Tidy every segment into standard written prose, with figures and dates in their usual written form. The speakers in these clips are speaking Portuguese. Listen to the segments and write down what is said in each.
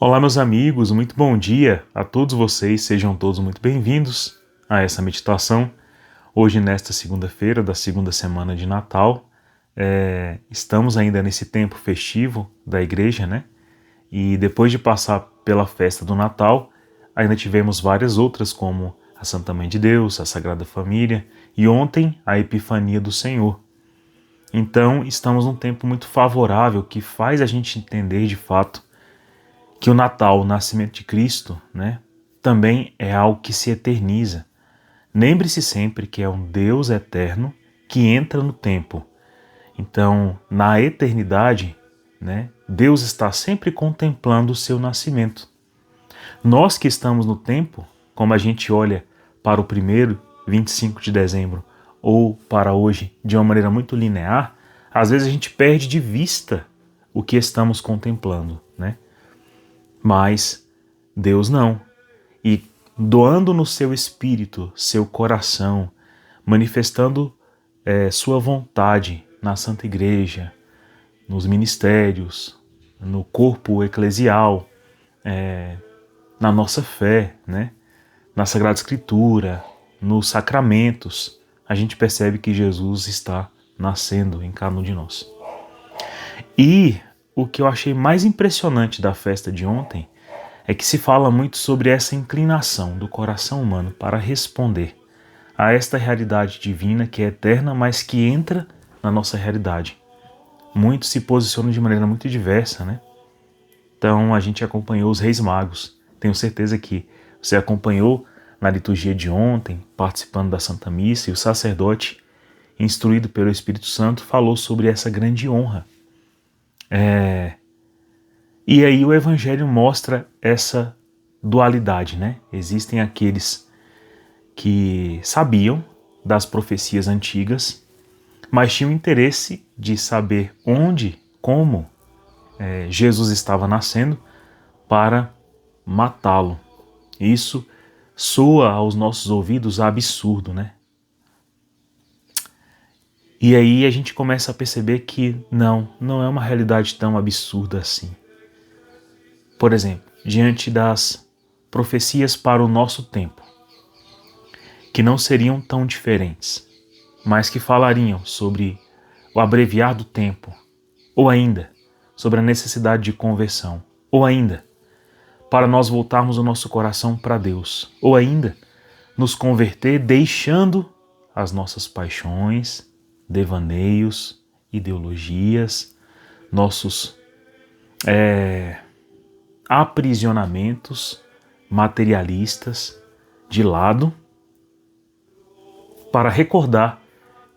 Olá, meus amigos, muito bom dia a todos vocês, sejam todos muito bem-vindos a essa meditação. Hoje, nesta segunda-feira da segunda semana de Natal, estamos ainda nesse tempo festivo da igreja, né? E depois de passar pela festa do Natal, ainda tivemos várias outras, como a Santa Mãe de Deus, a Sagrada Família e ontem a Epifania do Senhor. Então, estamos num tempo muito favorável que faz a gente entender de fato que o Natal, o nascimento de Cristo, né, também é algo que se eterniza. Lembre-se sempre que é um Deus eterno que entra no tempo. Então, na eternidade, né, Deus está sempre contemplando o seu nascimento. Nós que estamos no tempo, como a gente olha para o primeiro 25 de dezembro ou para hoje de uma maneira muito linear, às vezes a gente perde de vista o que estamos contemplando, né? Mas Deus não. E doando no seu espírito, seu coração, manifestando sua vontade na Santa Igreja, nos ministérios, no corpo eclesial, na nossa fé, né? Na Sagrada Escritura, nos sacramentos, a gente percebe que Jesus está nascendo em cada um de nós. E o que eu achei mais impressionante da festa de ontem é que se fala muito sobre essa inclinação do coração humano para responder a esta realidade divina que é eterna, mas que entra na nossa realidade. Muitos se posicionam de maneira muito diversa, né? Então a gente acompanhou os Reis Magos. Tenho certeza que você acompanhou na liturgia de ontem, participando da Santa Missa, e o sacerdote, instruído pelo Espírito Santo, falou sobre essa grande honra. E aí o Evangelho mostra essa dualidade, né? Existem aqueles que sabiam das profecias antigas, mas tinham interesse de saber onde, como Jesus estava nascendo para matá-lo. Isso soa aos nossos ouvidos absurdo, né? E aí a gente começa a perceber que não é uma realidade tão absurda assim. Por exemplo, diante das profecias para o nosso tempo, que não seriam tão diferentes, mas que falariam sobre o abreviar do tempo, ou ainda sobre a necessidade de conversão, ou ainda para nós voltarmos o nosso coração para Deus, ou ainda nos converter deixando as nossas paixões, devaneios, ideologias, nossos aprisionamentos materialistas de lado, para recordar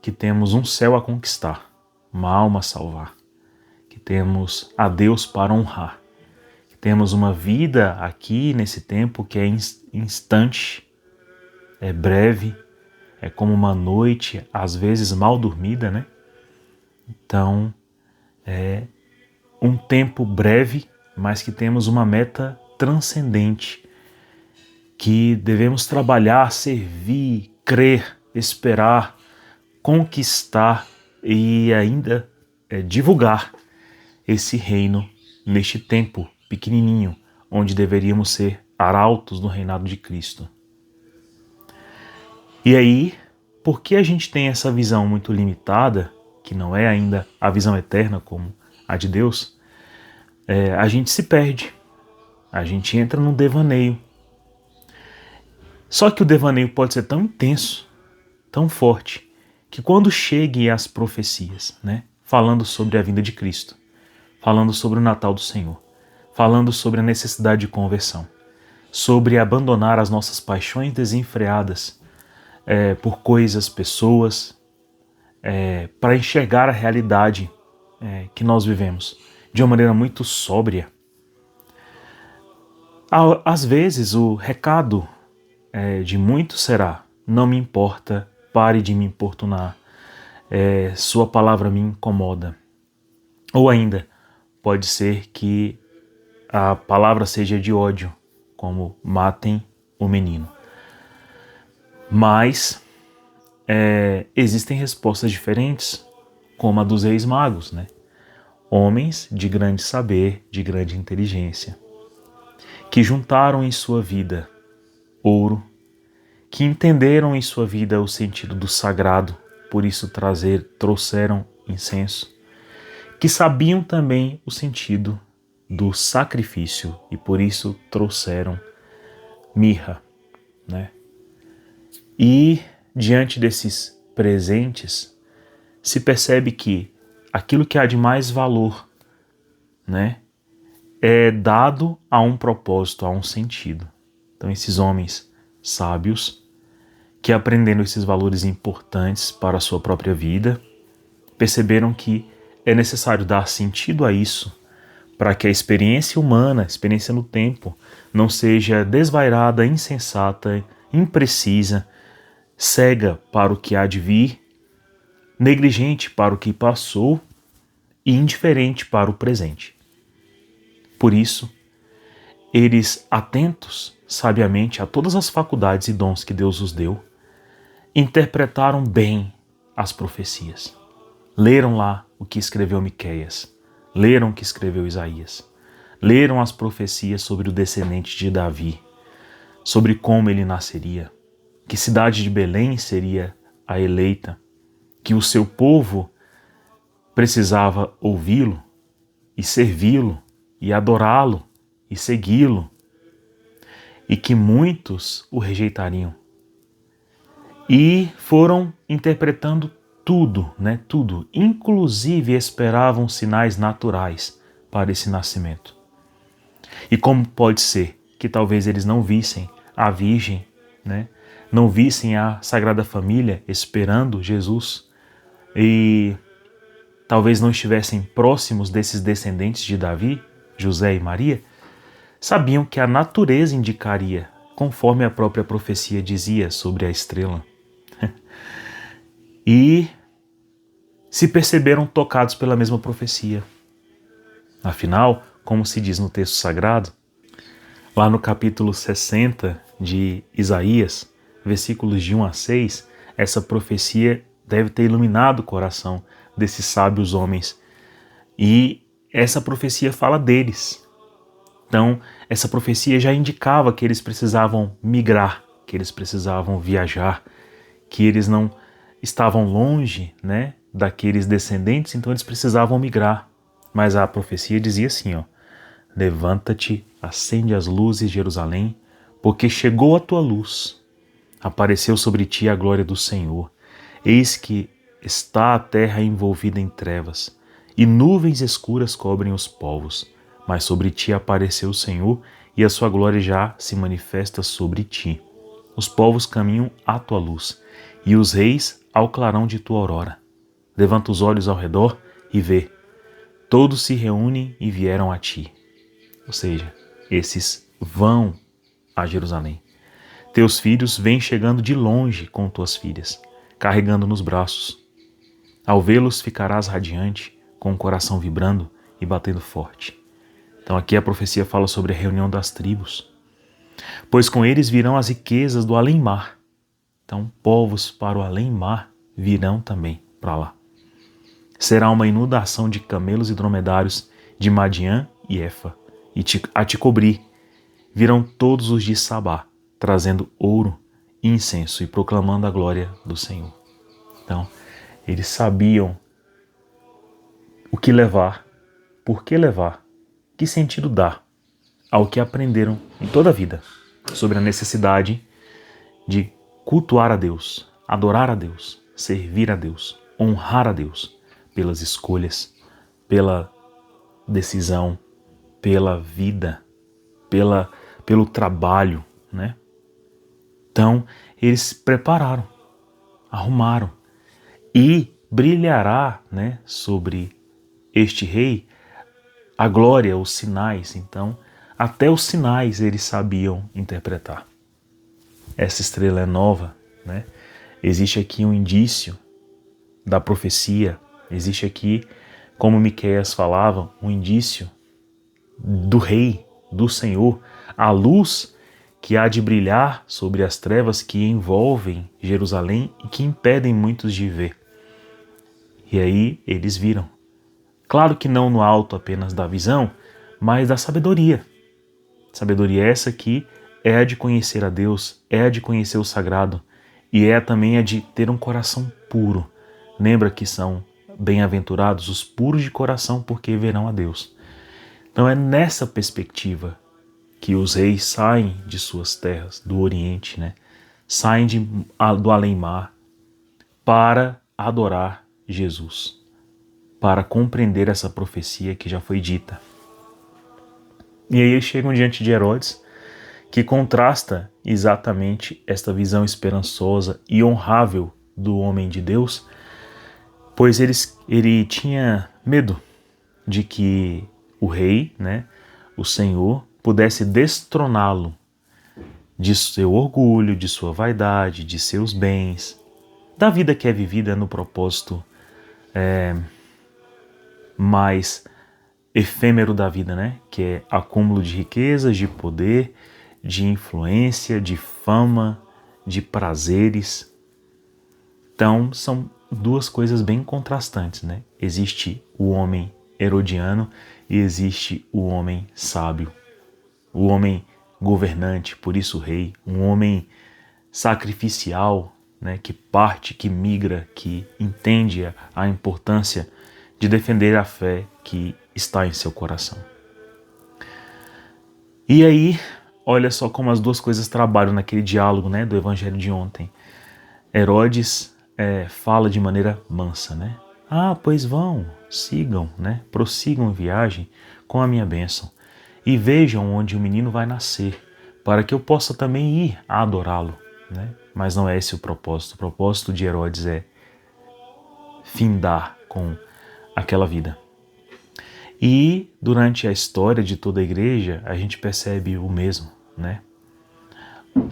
que temos um céu a conquistar, uma alma a salvar, que temos a Deus para honrar, que temos uma vida aqui nesse tempo que é instante, é breve, é como uma noite, às vezes mal dormida, né? Então, é um tempo breve, mas que temos uma meta transcendente, que devemos trabalhar, servir, crer, esperar, conquistar e ainda divulgar esse reino neste tempo pequenininho, onde deveríamos ser arautos do reinado de Cristo. E aí, porque a gente tem essa visão muito limitada, que não é ainda a visão eterna como a de Deus, a gente se perde, a gente entra num devaneio. Só que o devaneio pode ser tão intenso, tão forte, que quando cheguem as profecias, né, falando sobre a vinda de Cristo, falando sobre o Natal do Senhor, falando sobre a necessidade de conversão, sobre abandonar as nossas paixões desenfreadas por coisas, pessoas, para enxergar a realidade que nós vivemos de uma maneira muito sóbria. Às vezes o recado de muitos será: não me importa, pare de me importunar, sua palavra me incomoda. Ou ainda, pode ser que a palavra seja de ódio, como matem o menino. Mas existem respostas diferentes, como a dos Reis Magos, né? Homens de grande saber, de grande inteligência. que juntaram em sua vida ouro, que entenderam em sua vida o sentido do sagrado, por isso trouxeram incenso, que sabiam também o sentido do sacrifício e por isso trouxeram mirra, né? E diante desses presentes se percebe que aquilo que há de mais valor, né, é dado a um propósito, a um sentido. Então esses homens sábios que aprendendo esses valores importantes para a sua própria vida, perceberam que é necessário dar sentido a isso para que a experiência humana, a experiência no tempo, não seja desvairada, insensata, imprecisa, cega para o que há de vir, negligente para o que passou e indiferente para o presente. Por isso, eles, atentos sabiamente a todas as faculdades e dons que Deus os deu, interpretaram bem as profecias. Leram lá o que escreveu Miqueias, leram o que escreveu Isaías, leram as profecias sobre o descendente de Davi, sobre como ele nasceria, que cidade de Belém seria a eleita, que o seu povo precisava ouvi-lo e servi-lo e adorá-lo e segui-lo, e que muitos o rejeitariam. E foram interpretando tudo, né? Tudo. Inclusive esperavam sinais naturais para esse nascimento. E como pode ser que talvez eles não vissem a Virgem, né? Não vissem a Sagrada Família esperando Jesus e talvez não estivessem próximos desses descendentes de Davi, José e Maria, sabiam que a natureza indicaria, conforme a própria profecia dizia sobre a estrela. E se perceberam tocados pela mesma profecia. Afinal, como se diz no texto sagrado, lá no capítulo 60 de Isaías, versículos de 1 a 6, essa profecia deve ter iluminado o coração desses sábios homens. E essa profecia fala deles. Então, essa profecia já indicava que eles precisavam migrar, que eles precisavam viajar, que eles não estavam longe, né, daqueles descendentes, então eles precisavam migrar. Mas a profecia dizia assim, ó: levanta-te, acende as luzes de Jerusalém, porque chegou a tua luz, apareceu sobre ti a glória do Senhor. Eis que está a terra envolvida em trevas, e nuvens escuras cobrem os povos, mas sobre ti apareceu o Senhor, e a sua glória já se manifesta sobre ti. Os povos caminham à tua luz, e os reis ao clarão de tua aurora. Levanta os olhos ao redor e vê, todos se reúnem e vieram a ti. Ou seja, esses vão a Jerusalém. Teus filhos vêm chegando de longe com tuas filhas, carregando nos braços. Ao vê-los ficarás radiante, com o coração vibrando e batendo forte. Então aqui a profecia fala sobre a reunião das tribos. Pois com eles virão as riquezas do além-mar. Então povos para o além-mar virão também para lá. Será uma inundação de camelos e dromedários de Madiã e Efa, e a te cobrir. Virão todos os de Sabá, trazendo ouro e incenso e proclamando a glória do Senhor. Então, eles sabiam o que levar, por que levar, que sentido dar ao que aprenderam em toda a vida sobre a necessidade de cultuar a Deus, adorar a Deus, servir a Deus, honrar a Deus pelas escolhas, pela decisão, pela vida, pelo trabalho, né? Então, eles se prepararam, arrumaram, e brilhará, né, sobre este rei a glória, os sinais. Então, até os sinais eles sabiam interpretar. Essa estrela é nova, né? Existe aqui um indício da profecia, existe aqui, como Miqueias falava, um indício do rei, do Senhor, a luz que há de brilhar sobre as trevas que envolvem Jerusalém e que impedem muitos de ver. E aí eles viram. Claro que não no alto apenas da visão, mas da sabedoria. Sabedoria essa que é a de conhecer a Deus, é a de conhecer o sagrado e é também a de ter um coração puro. Lembra que são bem-aventurados os puros de coração, porque verão a Deus. Então é nessa perspectiva que os reis saem de suas terras, do Oriente, né? Saem do além-mar para adorar Jesus, para compreender essa profecia que já foi dita. E aí eles chegam diante de Herodes, que contrasta exatamente esta visão esperançosa e honrável do homem de Deus, pois ele tinha medo de que o rei, né, o Senhor, pudesse destroná-lo de seu orgulho, de sua vaidade, de seus bens, da vida que é vivida no propósito mais efêmero da vida, né? Que é acúmulo de riquezas, de poder, de influência, de fama, de prazeres. Então, são duas coisas bem contrastantes, né? Existe o homem herodiano e existe o homem sábio. O homem governante, por isso rei, um homem sacrificial, né, que parte, que migra, que entende a importância de defender a fé que está em seu coração. E aí, olha só como as duas coisas trabalham naquele diálogo, né, do evangelho de ontem. Herodes fala de maneira mansa, né? Pois vão, sigam, né? Prossigam a viagem com a minha bênção e vejam onde o menino vai nascer, para que eu possa também ir a adorá-lo, né? Mas não é esse o propósito. O propósito de Herodes é findar com aquela vida. E durante a história de toda a igreja, a gente percebe o mesmo, né?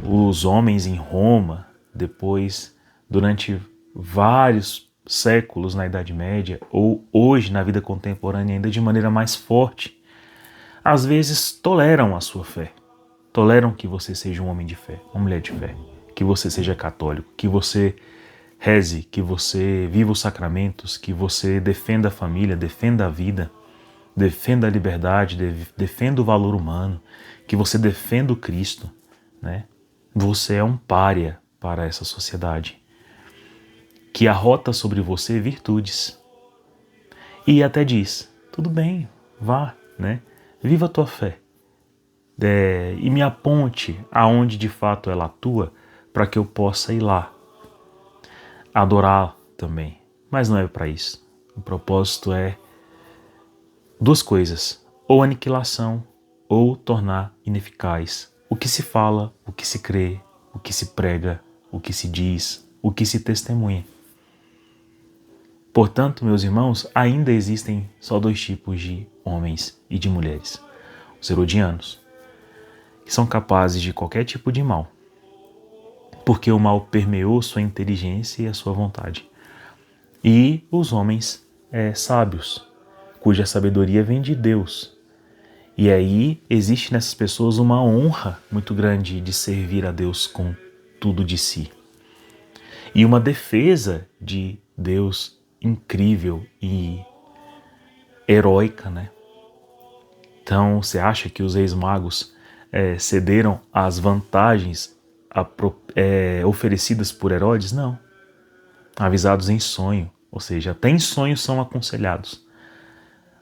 Os homens em Roma, depois, durante vários séculos na Idade Média, ou hoje na vida contemporânea ainda de maneira mais forte, às vezes toleram a sua fé. Toleram que você seja um homem de fé, uma mulher de fé, que você seja católico, que você reze, que você viva os sacramentos, que você defenda a família, defenda a vida, defenda a liberdade, defenda o valor humano, que você defenda o Cristo, né? Você é um pária para essa sociedade, que arrota sobre você virtudes. E até diz, tudo bem, vá, né? Viva a tua fé. E me aponte aonde de fato ela atua, para que eu possa ir lá, adorar também. Mas não é para isso. O propósito é duas coisas, ou aniquilação, ou tornar ineficaz o que se fala, o que se crê, o que se prega, o que se diz, o que se testemunha. Portanto, meus irmãos, ainda existem só dois tipos de homens e de mulheres. Os herodianos, que são capazes de qualquer tipo de mal, porque o mal permeou sua inteligência e a sua vontade. E os homens sábios, cuja sabedoria vem de Deus. E aí existe nessas pessoas uma honra muito grande de servir a Deus com tudo de si. E uma defesa de Deus incrível e heróica, né? Então, você acha que os reis magos cederam às vantagens oferecidas por Herodes? Não. Avisados em sonho, ou seja, até em sonho são aconselhados.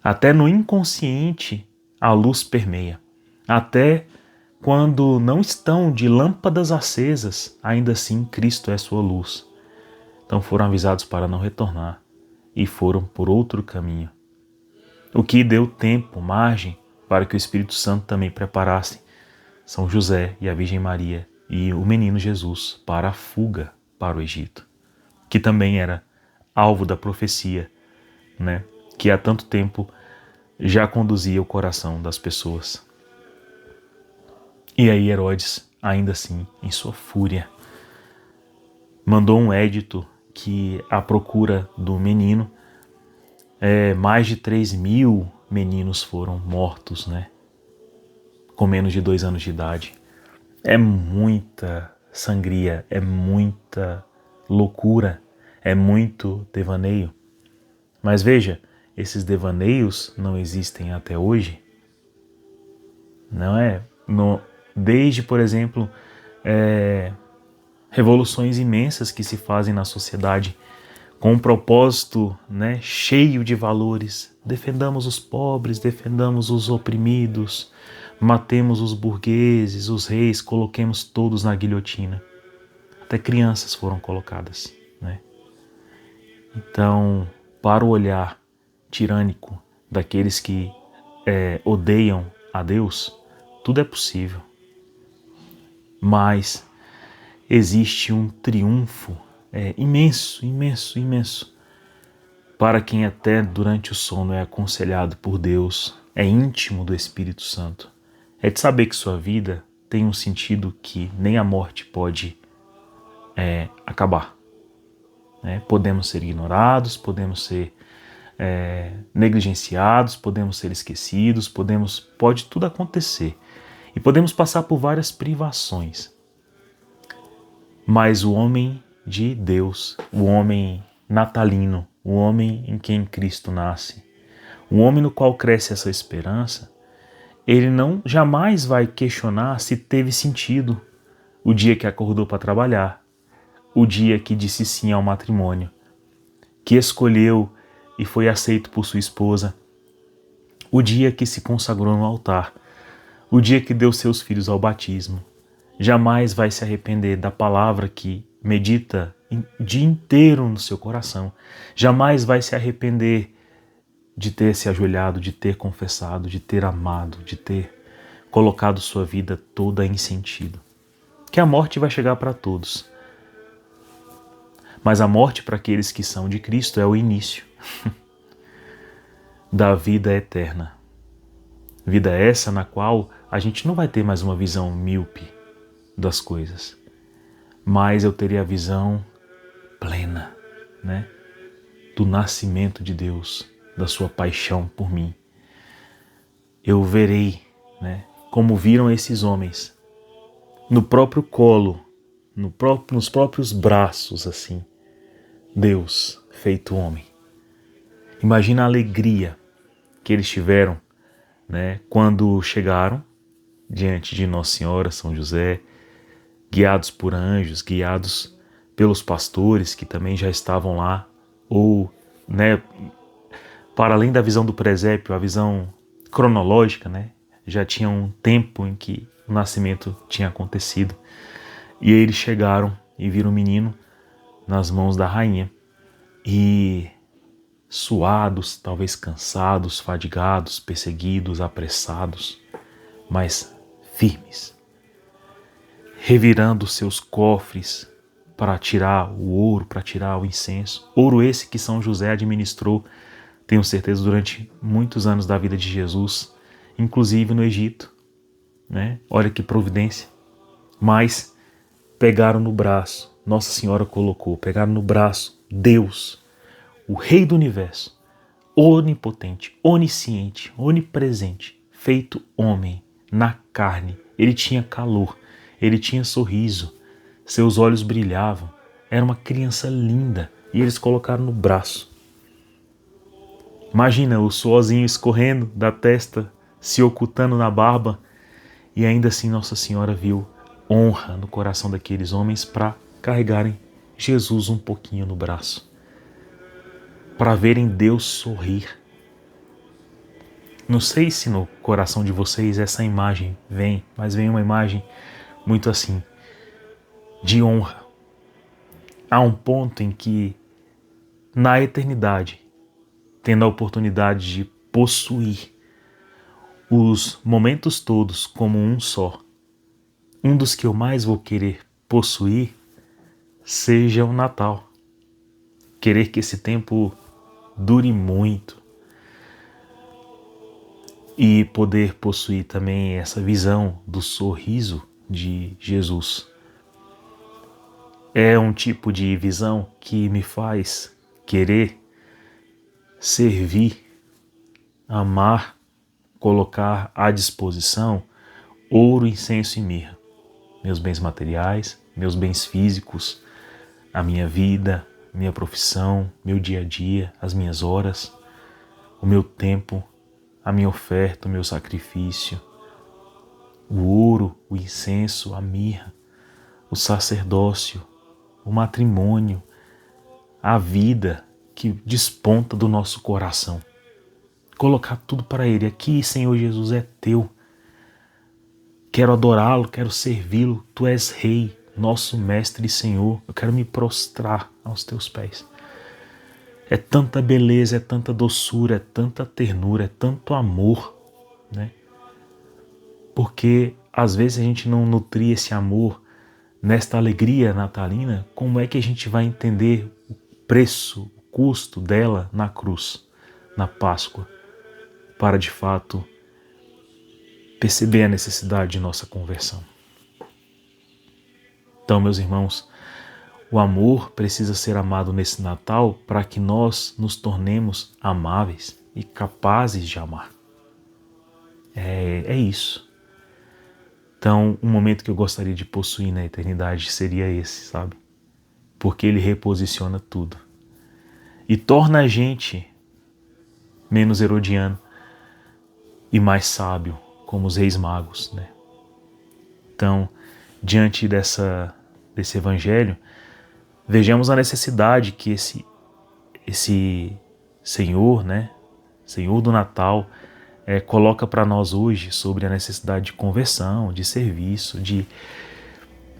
Até no inconsciente a luz permeia. Até quando não estão de lâmpadas acesas, ainda assim Cristo é sua luz. Então foram avisados para não retornar e foram por outro caminho. O que deu tempo, margem, para que o Espírito Santo também preparasse São José e a Virgem Maria e o menino Jesus para a fuga para o Egito, que também era alvo da profecia, né, que há tanto tempo já conduzia o coração das pessoas. E aí Herodes, ainda assim, em sua fúria, mandou um édito que, à procura do menino, mais de 3.000 meninos foram mortos, né, com menos de 2 anos de idade. É muita sangria, é muita loucura, é muito devaneio. Mas veja, esses devaneios não existem até hoje. Não é Desde, por exemplo, revoluções imensas que se fazem na sociedade com um propósito, né, cheio de valores. Defendamos os pobres, defendamos os oprimidos, matemos os burgueses, os reis, coloquemos todos na guilhotina. Até crianças foram colocadas, né? Então, para o olhar tirânico daqueles que odeiam a Deus, tudo é possível. Mas existe um triunfo imenso, imenso, imenso para quem até durante o sono é aconselhado por Deus, é íntimo do Espírito Santo. É de saber que sua vida tem um sentido que nem a morte pode acabar. Podemos ser ignorados, podemos ser negligenciados, podemos ser esquecidos, pode tudo acontecer. E podemos passar por várias privações. Mas o homem de Deus, o homem natalino, o homem em quem Cristo nasce, o homem no qual cresce essa esperança, ele jamais vai questionar se teve sentido o dia que acordou para trabalhar, o dia que disse sim ao matrimônio, que escolheu e foi aceito por sua esposa, o dia que se consagrou no altar, o dia que deu seus filhos ao batismo. Jamais vai se arrepender da palavra que medita o dia inteiro no seu coração. Jamais vai se arrepender de ter se ajoelhado, de ter confessado, de ter amado, de ter colocado sua vida toda em sentido. Que a morte vai chegar para todos. Mas a morte para aqueles que são de Cristo é o início da vida eterna. Vida essa na qual a gente não vai ter mais uma visão míope das coisas, mas eu teria a visão plena, né, do nascimento de Deus, da sua paixão por mim. Eu verei, né, como viram esses homens, no próprio colo, nos próprios braços, assim, Deus feito homem. Imagina a alegria que eles tiveram, né, quando chegaram diante de Nossa Senhora, São José, guiados por anjos, guiados pelos pastores que também já estavam lá, ou, né, para além da visão do presépio, a visão cronológica, né, já tinha um tempo em que o nascimento tinha acontecido. E aí eles chegaram e viram o menino nas mãos da rainha e suados, talvez cansados, fadigados, perseguidos, apressados, mas firmes, revirando seus cofres para tirar o ouro, para tirar o incenso. Ouro esse que São José administrou, tenho certeza, durante muitos anos da vida de Jesus, inclusive no Egito, né? Olha que providência. Mas pegaram no braço, Nossa Senhora colocou, pegaram no braço Deus, o Rei do Universo, onipotente, onisciente, onipresente, feito homem, na carne. Ele tinha calor, ele tinha sorriso, seus olhos brilhavam, era uma criança linda e eles colocaram no braço. Imagina o suorzinho escorrendo da testa, se ocultando na barba, e ainda assim Nossa Senhora viu honra no coração daqueles homens para carregarem Jesus um pouquinho no braço, para verem Deus sorrir. Não sei se no coração de vocês essa imagem vem, mas vem uma imagem muito assim, de honra. Há um ponto em que, na eternidade, tendo a oportunidade de possuir os momentos todos como um só, um dos que eu mais vou querer possuir seja o Natal. Querer que esse tempo dure muito e poder possuir também essa visão do sorriso de Jesus. É um tipo de visão que me faz querer servir, amar, colocar à disposição ouro, incenso e mirra. Meus bens materiais, meus bens físicos, a minha vida, minha profissão, meu dia a dia, as minhas horas, o meu tempo, a minha oferta, o meu sacrifício, o ouro, o incenso, a mirra, o sacerdócio, o matrimônio, a vida que desponta do nosso coração. Colocar tudo para Ele. Aqui, Senhor Jesus, é teu. Quero adorá-lo, quero servi-lo. Tu és Rei, nosso Mestre e Senhor. Eu quero me prostrar aos teus pés. É tanta beleza, é tanta doçura, é tanta ternura, é tanto amor, né? Porque às vezes a gente não nutria esse amor nesta alegria natalina. Como é que a gente vai entender o preço, o custo dela na cruz, na Páscoa, para de fato perceber a necessidade de nossa conversão? Então, meus irmãos, o amor precisa ser amado nesse Natal para que nós nos tornemos amáveis e capazes de amar. É isso. Então, um momento que eu gostaria de possuir na eternidade seria esse, sabe? Porque ele reposiciona tudo e torna a gente menos herodiano e mais sábio, como os reis magos, né? Então, diante desse evangelho, vejamos a necessidade que esse Senhor, né? Senhor do Natal, coloca para nós hoje sobre a necessidade de conversão, de serviço, de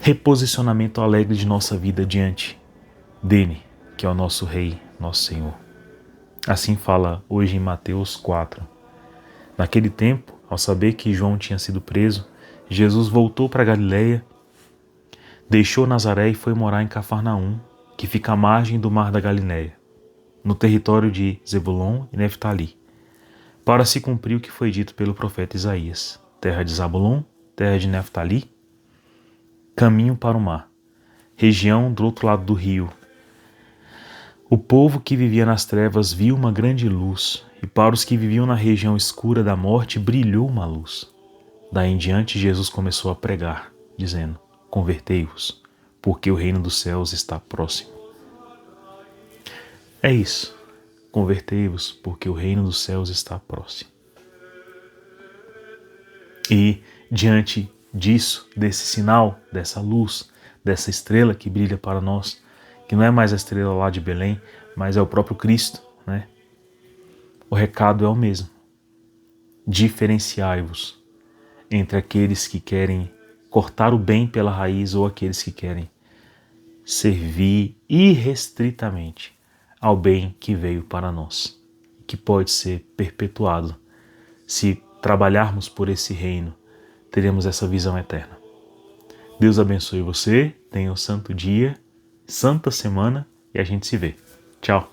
reposicionamento alegre de nossa vida diante dele, que é o nosso Rei, nosso Senhor. Assim fala hoje em Mateus 4. Naquele tempo, ao saber que João tinha sido preso, Jesus voltou para Galiléia, deixou Nazaré e foi morar em Cafarnaum, que fica à margem do mar da Galiléia, no território de Zebulon e Neftali, para se cumprir o que foi dito pelo profeta Isaías: terra de Zabulon, terra de Neftali, caminho para o mar, região do outro lado do rio. O povo que vivia nas trevas viu uma grande luz, e para os que viviam na região escura da morte brilhou uma luz. Daí em diante Jesus começou a pregar, dizendo: convertei-vos, porque o reino dos céus está próximo. É isso. Convertei-vos, porque o reino dos céus está próximo. E diante disso, desse sinal, dessa luz, dessa estrela que brilha para nós, que não é mais a estrela lá de Belém, mas é o próprio Cristo, né? O recado é o mesmo. Diferenciai-vos entre aqueles que querem cortar o bem pela raiz ou aqueles que querem servir irrestritamente ao bem que veio para nós, que pode ser perpetuado. Se trabalharmos por esse reino, teremos essa visão eterna. Deus abençoe você, tenha um santo dia, santa semana e a gente se vê. Tchau!